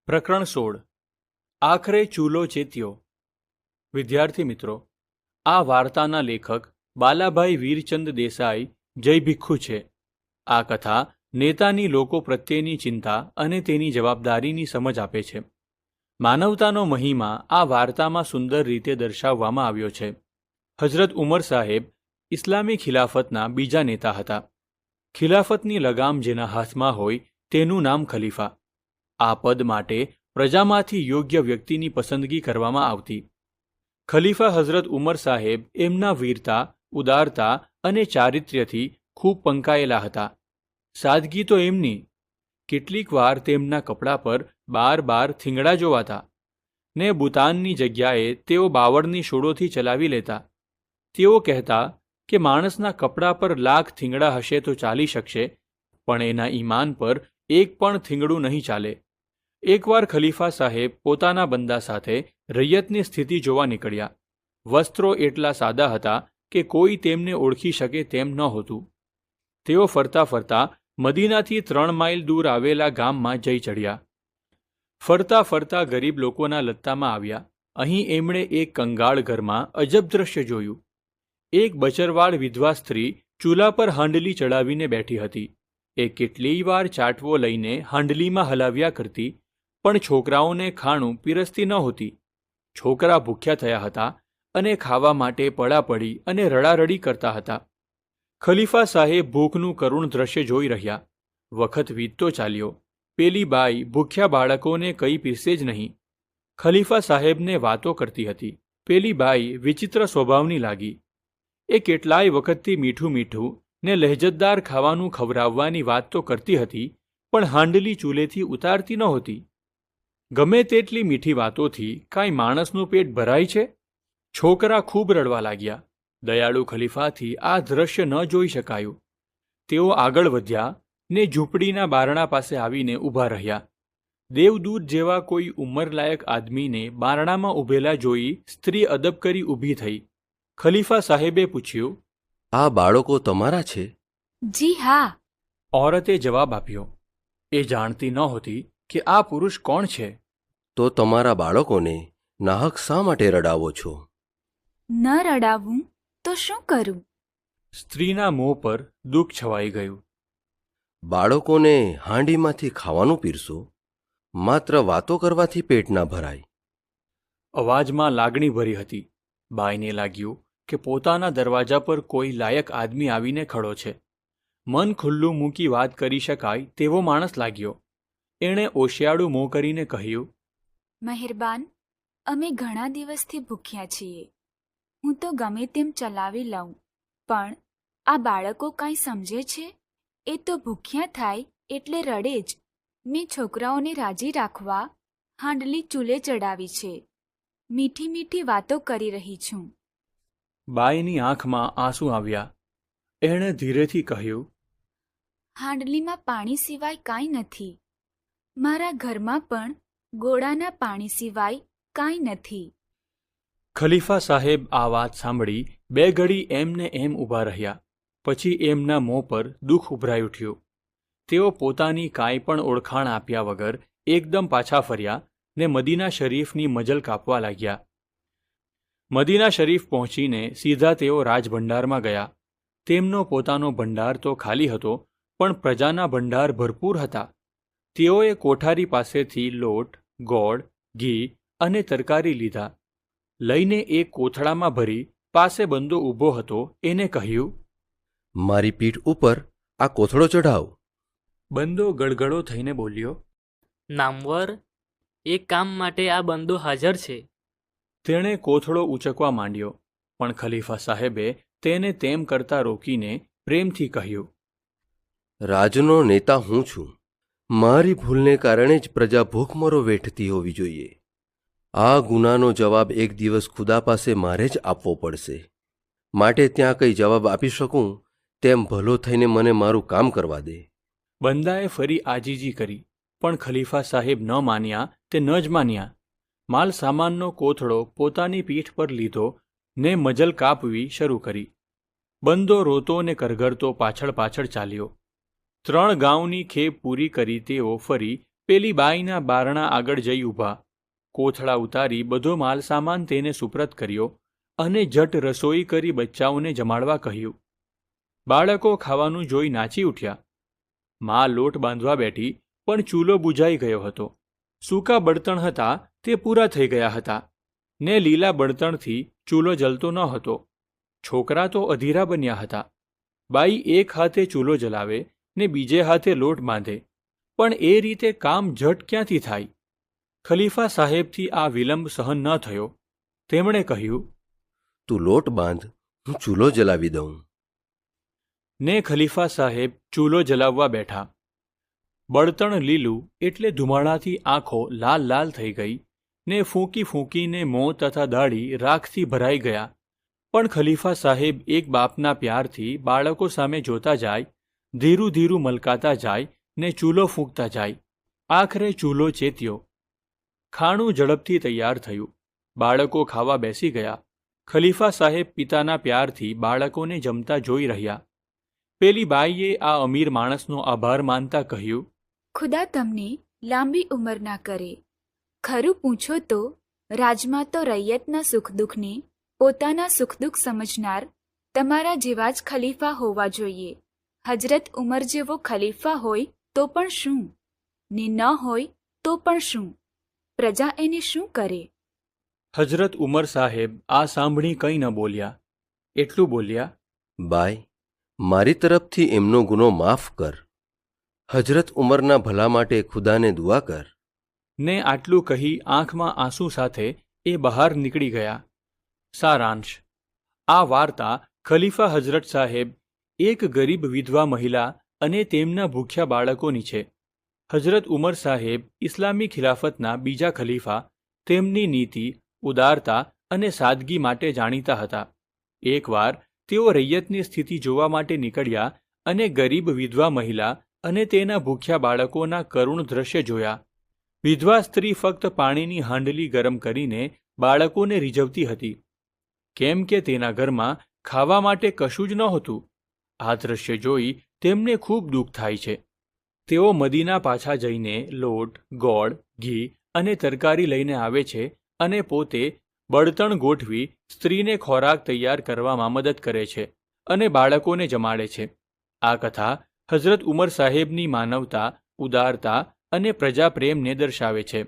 પ્રકરણ 16 આખરે ચૂલો ચેત્યો। વિદ્યાર્થી મિત્રો, આ વાર્તાના લેખક બાલાભાઈ વીરચંદ દેસાઈ જય ભિખ્ખુ છે। આ કથા નેતાની લોકો પ્રત્યેની ચિંતા અને તેની જવાબદારીની સમજ આપે છે। માનવતાનો મહિમા આ વાર્તામાં સુંદર રીતે દર્શાવવામાં આવ્યો છે। હઝરત ઉમર સાહેબ ઇસ્લામી ખિલાફતના બીજા નેતા હતા। ખિલાફતની લગામ જેના હાથમાં હોય તેનું નામ ખલીફા। આ પદ માટે પ્રજામાંથી યોગ્ય વ્યક્તિની પસંદગી કરવામાં આવતી। ખલીફા હઝરત ઉમર સાહેબ એમના વીરતા, ઉદારતા અને ચારિત્ર્યથી ખૂબ પંકાયેલા હતા। સાદગી તો એમની, કેટલીક વાર તેમના કપડા પર બાર થીંગડા જોવાતા ને બુતાનની જગ્યાએ તેઓ બાવળની શૂળોથી ચલાવી લેતા। તેઓ કહેતા કે માણસના કપડા પર લાખ થીંગડા હશે તો ચાલી શકશે, પણ એના ઈમાન પર એક પણ થીંગડું નહીં ચાલે। એકવાર ખલીફા સાહેબ પોતાના બંદા સાથે રૈયતની સ્થિતિ જોવા નીકળ્યા। વસ્ત્રો એટલા સાદા હતા કે કોઈ તેમને ઓળખી શકે તેમ નહોતું। તેઓ ફરતા ફરતા મદીનાથી 3 માઇલ દૂર આવેલા ગામમાં જઈ ચડ્યા। ફરતા ફરતા ગરીબ લોકોના લત્તામાં આવ્યા। અહીં એમણે એક કંગાળ ઘરમાં અજબ દ્રશ્ય જોયું। એક બચરવાળ વિધવા સ્ત્રી ચૂલા પર હાંડલી ચડાવીને બેઠી હતી। એ કેટલીય વાર ચાટવો લઈને હાંડલીમાં હલાવ્યા કરતી, પણ છોકરાઓને ખાણું પીરસતી નહોતી। છોકરા ભૂખ્યા થયા હતા અને ખાવા માટે પડાપડી અને રડારડી કરતા હતા। ખલીફા સાહેબ ભૂખનું કરુણ દ્રશ્ય જોઈ રહ્યા। વખત વીતતો ચાલ્યો। પેલી બાઈ ભૂખ્યા બાળકોને કંઈ પીરસે જ નહીં। ખલીફા સાહેબને વાતો કરતી હતી। પેલી બાઈ વિચિત્ર સ્વભાવની લાગી। એ કેટલાય વખતથી મીઠું મીઠું ને લહેજતદાર ખાવાનું ખવડાવવાની વાત તો કરતી હતી, પણ હાંડલી ચૂલેથી ઉતારતી નહોતી। ગમે તેટલી મીઠી વાતોથી કાંઈ માણસનું પેટ ભરાય છે? છોકરા ખૂબ રડવા લાગ્યા। દયાળુ ખલીફાથી આ દ્રશ્ય ન જોઈ શકાયું। તેઓ આગળ વધ્યા ને ઝૂંપડીના બારણા પાસે આવીને ઊભા રહ્યા। દેવદૂત જેવા કોઈ ઉંમરલાયક આદમીને બારણામાં ઊભેલા જોઈ સ્ત્રી અદબ કરી ઊભી થઈ। ખલીફા સાહેબે પૂછ્યું, આ બાળકો તમારા છે? જી હા। ઓરતે જવાબ આપ્યો। એ જાણતી નહોતી કે આ પુરુષ કોણ છે। તો તમારા બાળકોને નાહક શા માટે રડાવો છો? ન રડાવું તો શું કરું? સ્ત્રીના મોં પર દુઃખ છવાઈ ગયું। બાળકોને હાંડીમાંથી ખાવાનું પીરસો, માત્ર વાતો કરવાથી પેટ ના ભરાય। અવાજમાં લાગણી ભરી હતી। બાઈને લાગ્યું કે પોતાના દરવાજા પર કોઈ લાયક આદમી આવીને ખડો છે। મન ખુલ્લું મૂકી વાત કરી શકાય તેવો માણસ લાગ્યો। એણે ઓશિયાળું મોં કરીને કહ્યું, મહેરબાન, અમે ઘણા દિવસથી ભૂખ્યા છીએ। હું તો ગમે તેમ ચલાવી લઉં, પણ આ બાળકો કાંઈ સમજે છે? એ તો ભૂખ્યા થાય એટલે રડે જ। મેં છોકરાઓને રાજી રાખવા હાંડલી ચૂલે ચડાવી છે। મીઠી મીઠી વાતો કરી રહી છું। બાઈની આંખમાં આંસુ આવ્યા। એણે ધીરેથી કહ્યું, હાંડલીમાં પાણી સિવાય કાંઈ નથી। મારા ઘરમાં પણ ગોળાના પાણી સિવાય કાંઈ નથી। ખલીફા સાહેબ આ વાત સાંભળી 2 ઘડી એમને એમ ઊભા રહ્યા। પછી એમના મોં પર દુઃખ ઉભરાઈ ઉઠ્યું। તેઓ પોતાની કાંઈ પણ ઓળખાણ આપ્યા વગર એકદમ પાછા ફર્યા ને મદીના શરીફની મજલ કાપવા લાગ્યા। મદીના શરીફ પહોંચીને સીધા તેઓ રાજભંડારમાં ગયા। તેમનો પોતાનો ભંડાર તો ખાલી હતો, પણ પ્રજાના ભંડાર ભરપૂર હતા। તેઓએ કોઠારી પાસેથી લોટ, ગોળ, ઘી અને તરકારી લીધા। લઈને એક કોથળામાં ભરી પાસે બંદો ઊભો હતો એને કહ્યું, મારી પીઠ ઉપર આ કોથળો ચઢાવ। બંદો ગળગળો થઈને બોલ્યો, નામવર, એક કામ માટે આ બંદો હાજર છે। તેણે કોથળો ઊંચકવા માંડ્યો, પણ ખલીફા સાહેબે તેને તેમ કરતા રોકીને પ્રેમથી કહ્યું, રાજનો નેતા હું છું। મારી ભૂલને કારણે જ પ્રજા ભૂખમરો વેઠતી હોવી જોઈએ। આ ગુનાનો જવાબ એક દિવસ ખુદા પાસે મારે જ આપવો પડશે। માટે ત્યાં કંઈ જવાબ આપી શકું તેમ ભલો થઈને મને મારું કામ કરવા દે। બંદાએ ફરી આજીજી કરી, પણ ખલીફા સાહેબ ન માન્યા તે ન જ માન્યા। માલ સામાનનો કોથળો પોતાની પીઠ પર લીધો ને મજલ કાપવી શરૂ કરી। બંદો રોતો ને કરગરતો પાછળ પાછળ ચાલ્યો। 3 ગાઉની ખેપ પૂરી કરી તેઓ ફરી પેલી બાઈના બારણા આગળ જઈ ઊભા, કોથળા ઉતારી બધો માલસામાન તેને સુપ્રત કર્યો અને જટ રસોઈ કરી બચ્ચાઓને જમાડવા કહ્યું. બાળકો ખાવાનું જોઈ નાચી ઉઠ્યા. મા લોટ બાંધવા બેઠી, પણ ચૂલો બુઝાઈ ગયો હતો. સૂકા બળતણ હતા તે પૂરા થઈ ગયા હતા ને લીલા બળતણથી ચૂલો જલતો ન હતો. છોકરા તો અધીરા બન્યા હતા. બાઈ એક હાથે ચૂલો જલાવે ને બીજે હાથે લોટ બાંધે, પણ એ રીતે કામ ઝટ ક્યાંથી થાય? ખલીફા સાહેબથી આ વિલંબ સહન ન થયો. તેમણે કહ્યું, તું લોટ બાંધ, હું ચૂલો જલાવી દઉં. ને ખલીફા સાહેબ ચૂલો જલાવવા બેઠા. બળતણ લીલું એટલે ધુમાડાથી આંખો લાલ લાલ થઈ ગઈ ને ફૂંકી ફૂંકીને મોં તથા દાઢી રાખથી ભરાઈ ગયા. પણ ખલીફા સાહેબ એક બાપના પ્યારથી બાળકો સામે જોતા જાય, ધીરું ધીરું મલકાતા જાય ને ચૂલો ફૂંકતા જાય. આખરે ચૂલો ચેત્યો. ખાણું ઝડપથી તૈયાર થયું. બાળકો ખાવા બેસી ગયા. ખલીફા સાહેબ પિતાના પ્યારથી બાળકોને જમતા જોઈ રહ્યા. પેલી બાઈએ આ અમીર માણસનો આભાર માનતા કહ્યું, ખુદા તમને લાંબી ઉંમર ના કરે. ખરું પૂછો તો રાજમાં તો રૈયતના સુખ દુઃખને પોતાના સુખ દુઃખ સમજનાર તમારા જેવા જ ખલીફા હોવા જોઈએ. હજરત ઉમર જેવો ખલીફા હોય તો પણ શું, ને ન હોય તો પણ શું? પ્રજા એને શું કરે? હજરત ઉમર સાહેબ આ સાંભળી કંઈ ન બોલ્યા. એટલું બોલ્યા, બાઈ, મારી તરફથી એમનો ગુનો માફ કર. હજરત ઉમરના ભલા માટે ખુદાને દુઆ કર. ને આટલું કહી આંખમાં આંસુ સાથે એ બહાર નીકળી ગયા. સારાંશ: આ વાર્તા ખલીફા હજરત સાહેબ, એક ગરીબ વિધવા મહિલા અને તેમના ભૂખ્યા બાળકોની છે. હજરત ઉમર સાહેબ ઇસ્લામી ખિલાફતના બીજા ખલીફા. તેમની નીતિ, ઉદારતા અને સાદગી માટે જાણીતા હતા. એકવાર તેઓ રૈયતની સ્થિતિ જોવા માટે નીકળ્યા અને ગરીબ વિધવા મહિલા અને તેના ભૂખ્યા બાળકોના કરુણ દ્રશ્ય જોયા. વિધવા સ્ત્રી ફક્ત પાણીની હાંડલી ગરમ કરીને બાળકોને રીઝવતી હતી, કેમ કે તેના ઘરમાં ખાવા માટે કશું જ નહોતું. આ દ્રશ્ય જોઈ તેમને ખૂબ દુઃખ થાય છે. તેઓ મદીના પાછા જઈને લોટ, ગોળ, ઘી અને તરકારી લઈને આવે છે અને પોતે બળતણ ગોઠવી સ્ત્રીને ખોરાક તૈયાર કરવામાં મદદ કરે છે અને બાળકોને જમાડે છે. આ કથા હઝરત ઉમર સાહેબની માનવતા, ઉદારતા અને પ્રજાપ્રેમને દર્શાવે છે.